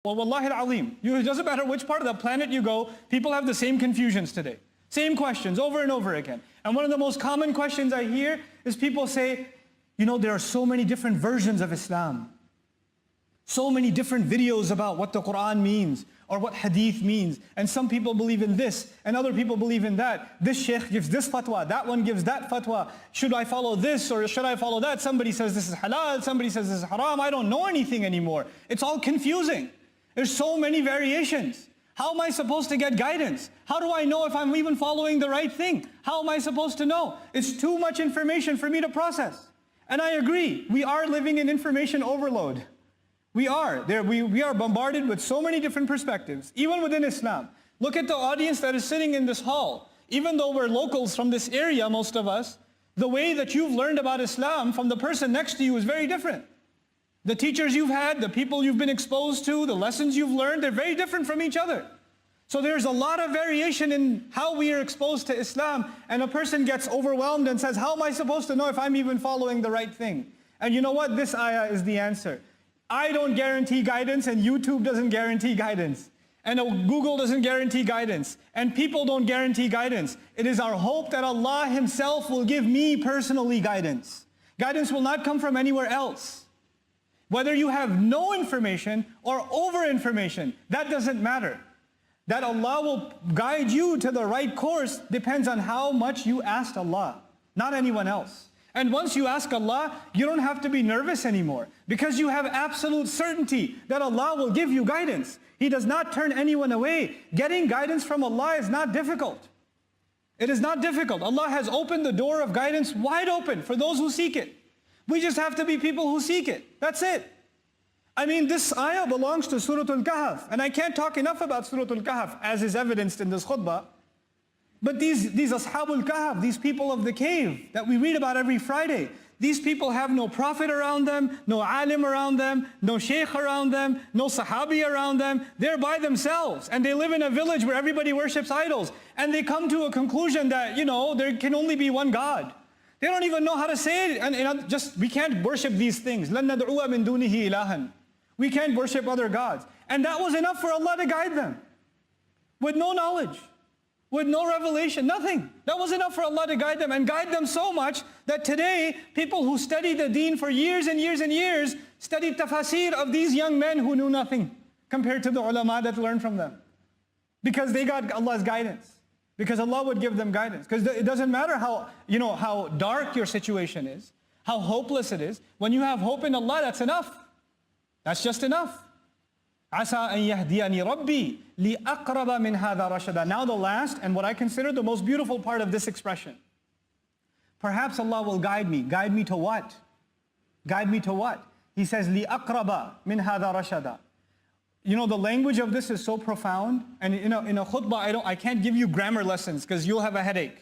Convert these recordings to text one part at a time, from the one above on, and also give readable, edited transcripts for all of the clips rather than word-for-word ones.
Well, wallahi al-azim, it doesn't matter which part of the planet you go, people have the same confusions today. Same questions over and over again. And one of the most common questions I hear is people say, you know, there are so many different versions of Islam. So many different videos about what the Quran means or what hadith means. And some people believe in this and other people believe in that. This sheikh gives this fatwa, that one gives that fatwa. Should I follow this or should I follow that? Somebody says this is halal, somebody says this is haram. I don't know anything anymore. It's all confusing. There's so many variations. How am I supposed to get guidance? How do I know if I'm even following the right thing? How am I supposed to know? It's too much information for me to process. And I agree, we are living in information overload. We are. We are bombarded with so many different perspectives, even within Islam. Look at the audience that is sitting in this hall. Even though we're locals from this area, most of us, the way that you've learned about Islam from the person next to you is very different. The teachers you've had, the people you've been exposed to, the lessons you've learned, they're very different from each other. So there's a lot of variation in how we are exposed to Islam, and a person gets overwhelmed and says, how am I supposed to know if I'm even following the right thing? And you know what? This ayah is the answer. I don't guarantee guidance, and YouTube doesn't guarantee guidance. And Google doesn't guarantee guidance. And people don't guarantee guidance. It is our hope that Allah Himself will give me personally guidance. Guidance will not come from anywhere else. Whether you have no information or over information, that doesn't matter. That Allah will guide you to the right course depends on how much you asked Allah, not anyone else. And once you ask Allah, you don't have to be nervous anymore because you have absolute certainty that Allah will give you guidance. He does not turn anyone away. Getting guidance from Allah is not difficult. It is not difficult. Allah has opened the door of guidance wide open for those who seek it. We just have to be people who seek it. That's it. I mean, this ayah belongs to Surah Al-Kahf. And I can't talk enough about Surah Al-Kahf as is evidenced in this khutbah. But these Ashabul Kahf, these people of the cave that we read about every Friday, these people have no prophet around them, no alim around them, no sheikh around them, no sahabi around them. They're by themselves. And they live in a village where everybody worships idols. And they come to a conclusion that, you know, there can only be one God. They don't even know how to say it. And we can't worship these things. لَن نَدْعُوَ مِن دُونِهِ إِلَهًا. We can't worship other gods. And that was enough for Allah to guide them. With no knowledge, with no revelation, nothing. That was enough for Allah to guide them, and guide them so much that today, people who study the deen for years and years and years, studied tafasir of these young men who knew nothing compared to the ulama that learned from them. Because they got Allah's guidance. Because Allah would give them guidance. Because it doesn't matter how dark your situation is, how hopeless it is. When you have hope in Allah, that's enough. That's just enough. عَسَىٰ أَن يَهْدِيَنِي رَبِّي لِأَقْرَبَ مِنْ هَذَا رَشَدًا. Now the last, and what I consider the most beautiful part of this expression. Perhaps Allah will guide me. Guide me to what? Guide me to what? He says, لِأَقْرَبَ مِنْ هَذَا رَشَدًا. You know, the language of this is so profound, and in a khutbah, I can't give you grammar lessons because you'll have a headache.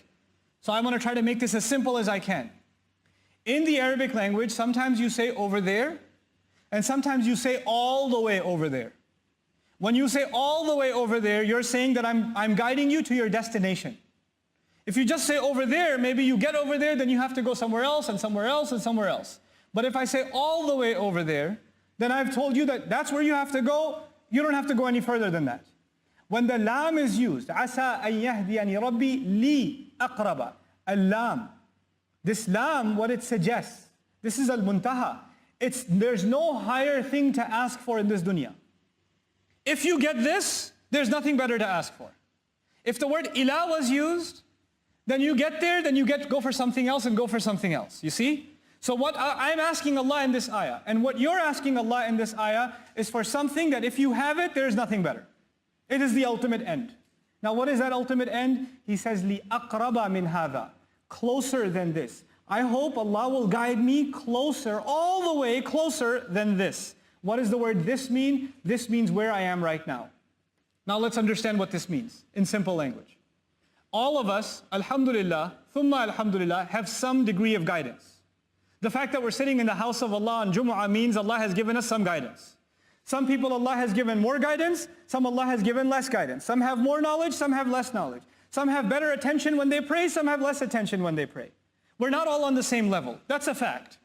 So I'm going to try to make this as simple as I can. In the Arabic language, sometimes you say over there, and sometimes you say all the way over there. When you say all the way over there, you're saying that I'm guiding you to your destination. If you just say over there, maybe you get over there, then you have to go somewhere else and somewhere else and somewhere else. But if I say all the way over there, then I've told you that that's where you have to go. You don't have to go any further than that. When the lam is used, عَسَىٰ أَن يَهْدِيَنِي رَبِّي لِي أَقْرَبَ. Al-lam. This lam, what it suggests, this is al-muntaha. There's no higher thing to ask for in this dunya. If you get this, there's nothing better to ask for. If the word ilah was used, then you get there, then you go for something else and go for something else. You see? So what I'm asking Allah in this ayah, and what you're asking Allah in this ayah, is for something that if you have it, there's nothing better. It is the ultimate end. Now what is that ultimate end? He says, لِأَقْرَبَ مِنْ هَذَا. Closer than this. I hope Allah will guide me closer, all the way closer than this. What does the word this mean? This means where I am right now. Now let's understand what this means in simple language. All of us, alhamdulillah, thumma alhamdulillah, have some degree of guidance. The fact that we're sitting in the house of Allah on Jumu'ah means Allah has given us some guidance. Some people Allah has given more guidance, some Allah has given less guidance. Some have more knowledge, some have less knowledge. Some have better attention when they pray, some have less attention when they pray. We're not all on the same level. That's a fact.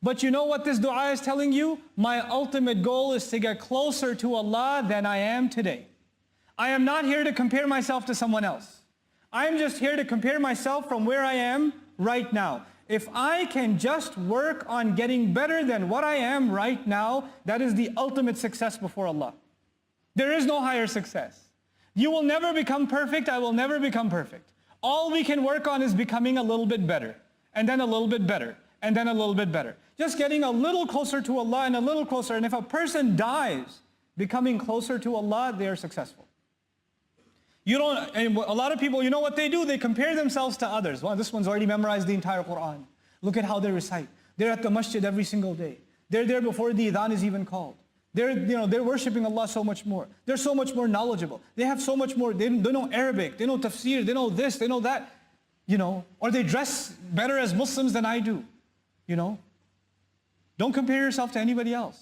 But you know what this dua is telling you? My ultimate goal is to get closer to Allah than I am today. I am not here to compare myself to someone else. I am just here to compare myself from where I am right now. If I can just work on getting better than what I am right now, that is the ultimate success before Allah. There is no higher success. You will never become perfect, I will never become perfect. All we can work on is becoming a little bit better, and then a little bit better, and then a little bit better. Just getting a little closer to Allah and a little closer. And if a person dies becoming closer to Allah, they are successful. And a lot of people, you know what they do? They compare themselves to others. Well, this one's already memorized the entire Quran. Look at how they recite. They're at the masjid every single day. They're there before the adhan is even called. They're worshiping Allah so much more. They're so much more knowledgeable. They have so much more. They know Arabic. They know tafsir. They know this. They know that. Or they dress better as Muslims than I do. Don't compare yourself to anybody else.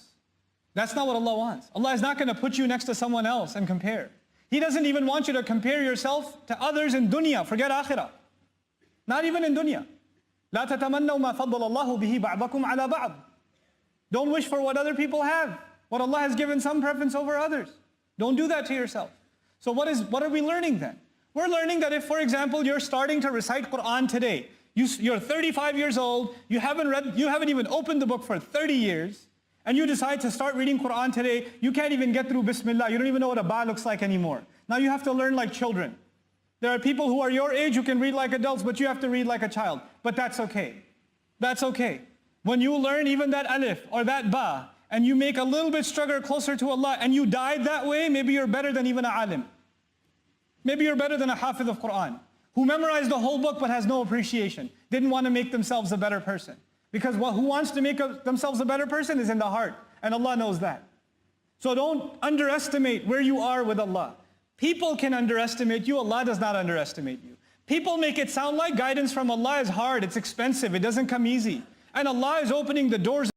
That's not what Allah wants. Allah is not going to put you next to someone else and compare. He doesn't even want you to compare yourself to others in dunya. Forget akhirah. Not even in dunya. لا تتمنوا ما فضل الله به بعضكم على بعض. Don't wish for what other people have. What Allah has given some preference over others. Don't do that to yourself. So what are we learning then? We're learning that if, for example, you're starting to recite Quran today, you're 35 years old, you haven't even opened the book for 30 years, and you decide to start reading Quran today, you can't even get through Bismillah, you don't even know what a ba looks like anymore. Now you have to learn like children. There are people who are your age who can read like adults, but you have to read like a child. But that's okay. That's okay. When you learn even that alif or that ba, and you make a little bit struggle closer to Allah, and you died that way, maybe you're better than even a alim. Maybe you're better than a hafiz of Quran, who memorized the whole book but has no appreciation, didn't want to make themselves a better person. Because who wants to make themselves a better person is in the heart, and Allah knows that. So don't underestimate where you are with Allah. People can underestimate you, Allah does not underestimate you. People make it sound like guidance from Allah is hard, it's expensive, it doesn't come easy. And Allah is opening the doors